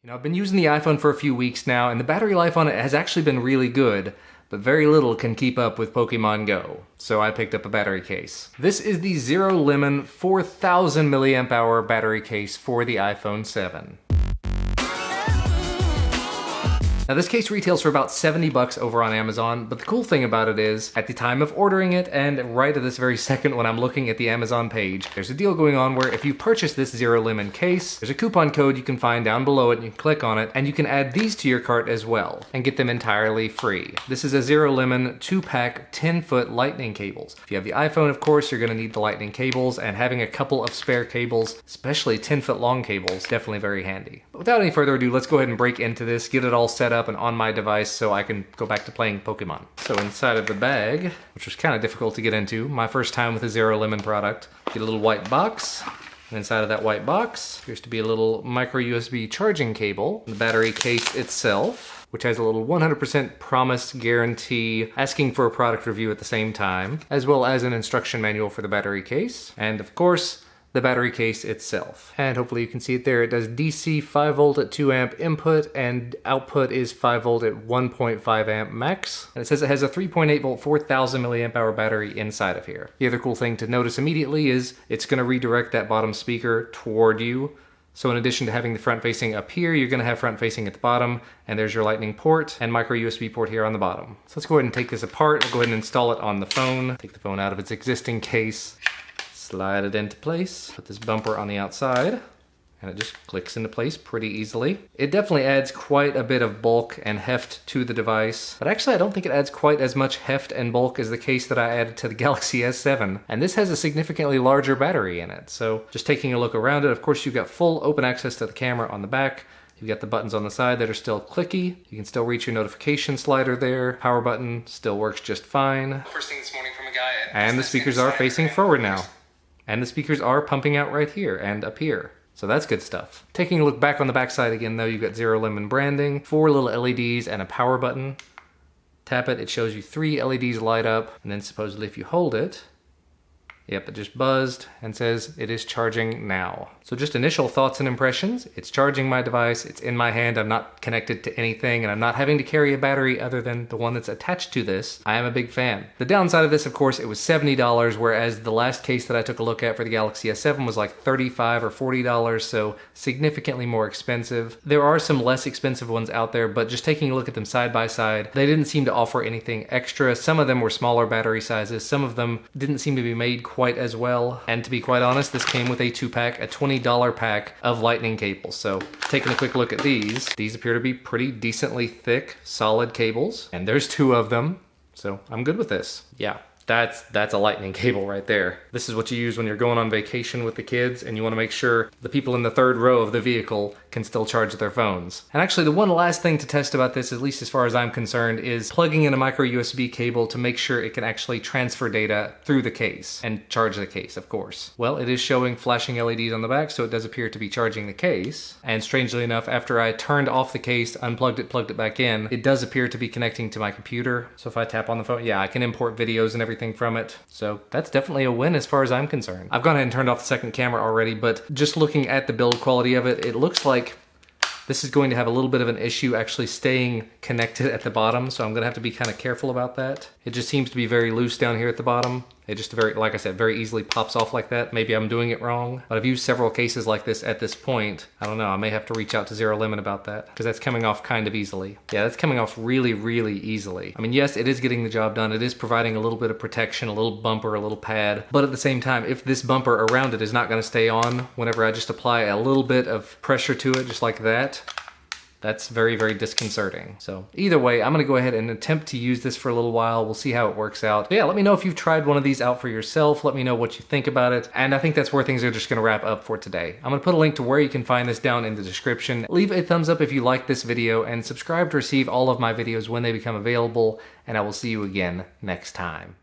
Now, I've been using the iPhone for a few weeks now, and the battery life on it has actually been really good, but very little can keep up with Pokemon Go. So I picked up a battery case. This is the ZeroLemon 4000 milliamp hour battery case for the iPhone 7. Now this case retails for about 70 bucks over on Amazon, but the cool thing about it is, at the time of ordering it, and right at this very second when I'm looking at the Amazon page, there's a deal going on where if you purchase this ZeroLemon case, there's a coupon code you can find down below it, and you can click on it, and you can add these to your cart as well, and get them entirely free. This is a ZeroLemon 2-pack 10-foot lightning cables. If you have the iPhone, of course, you're gonna need the lightning cables, and having a couple of spare cables, especially 10-foot long cables, definitely very handy. But without any further ado, let's go ahead and break into this, get it all set up and on my device so I can go back to playing Pokemon. So inside of the bag, which was kind of difficult to get into, my first time with a ZeroLemon product, get a little white box. And inside of that white box appears to be a little micro USB charging cable, the battery case itself, which has a little 100% promise guarantee asking for a product review at the same time, as well as an instruction manual for the battery case, and of course, the battery case itself. And hopefully you can see it there. It does DC 5 volt at 2 amp input, and output is 5 volt at 1.5 amp max. And it says it has a 3.8 volt 4000 milliamp hour battery inside of here. The other cool thing to notice immediately is it's gonna redirect that bottom speaker toward you. So in addition to having the front facing up here, you're gonna have front facing at the bottom, and there's your lightning port and micro USB port here on the bottom. So let's go ahead and take this apart. We'll go ahead and install it on the phone. Take the phone out of its existing case. Slide it into place, put this bumper on the outside, and it just clicks into place pretty easily. It definitely adds quite a bit of bulk and heft to the device, but actually I don't think it adds quite as much heft and bulk as the case that I added to the Galaxy S7, and this has a significantly larger battery in it. So just taking a look around it, of course you've got full open access to the camera on the back. You've got the buttons on the side that are still clicky. You can still reach your notification slider there. Power button still works just fine. First thing this morning from a guy. And the speakers are facing forward now. And the speakers are pumping out right here and up here. So that's good stuff. Taking a look back on the back side again though, you've got ZeroLemon branding, 4 little LEDs and a power button. Tap it, it shows you 3 LEDs light up, and then supposedly if you hold it, yep, it just buzzed and says it is charging now. So just initial thoughts and impressions. It's charging my device, it's in my hand, I'm not connected to anything, and I'm not having to carry a battery other than the one that's attached to this. I am a big fan. The downside of this, of course, it was $70, whereas the last case that I took a look at for the Galaxy S7 was like $35 or $40, so significantly more expensive. There are some less expensive ones out there, but just taking a look at them side by side, they didn't seem to offer anything extra. Some of them were smaller battery sizes, some of them didn't seem to be made quite as well, and to be quite honest, this came with a 2-pack, a $20 pack of lightning cables. So taking a quick look at these appear to be pretty decently thick, solid cables, and there's 2 of them, so I'm good with this. Yeah. That's a lightning cable right there. This is what you use when you're going on vacation with the kids and you want to make sure the people in the 3rd row of the vehicle can still charge their phones. And actually the one last thing to test about this, at least as far as I'm concerned, is plugging in a micro USB cable to make sure it can actually transfer data through the case and charge the case, of course. Well, it is showing flashing LEDs on the back, so it does appear to be charging the case. And strangely enough, after I turned off the case, unplugged it, plugged it back in, it does appear to be connecting to my computer. So if I tap on the phone, yeah, I can import videos and everything from it. So that's definitely a win as far as I'm concerned. I've gone ahead and turned off the second camera already, but just looking at the build quality of it, it looks like this is going to have a little bit of an issue actually staying connected at the bottom, so I'm gonna have to be kind of careful about that. It just seems to be very loose down here at the bottom. It just like I said, very easily pops off like that. Maybe I'm doing it wrong, but I've used several cases like this at this point. I don't know, I may have to reach out to ZeroLemon about that, because that's coming off kind of easily. Yeah, that's coming off really, really easily. I mean, yes, it is getting the job done. It is providing a little bit of protection, a little bumper, a little pad, but at the same time, if this bumper around it is not gonna stay on whenever I just apply a little bit of pressure to it, just like that, that's very, very disconcerting. So either way, I'm gonna go ahead and attempt to use this for a little while. We'll see how it works out. But yeah, let me know if you've tried one of these out for yourself. Let me know what you think about it. And I think that's where things are just gonna wrap up for today. I'm gonna put a link to where you can find this down in the description. Leave a thumbs up if you like this video, and subscribe to receive all of my videos when they become available. And I will see you again next time.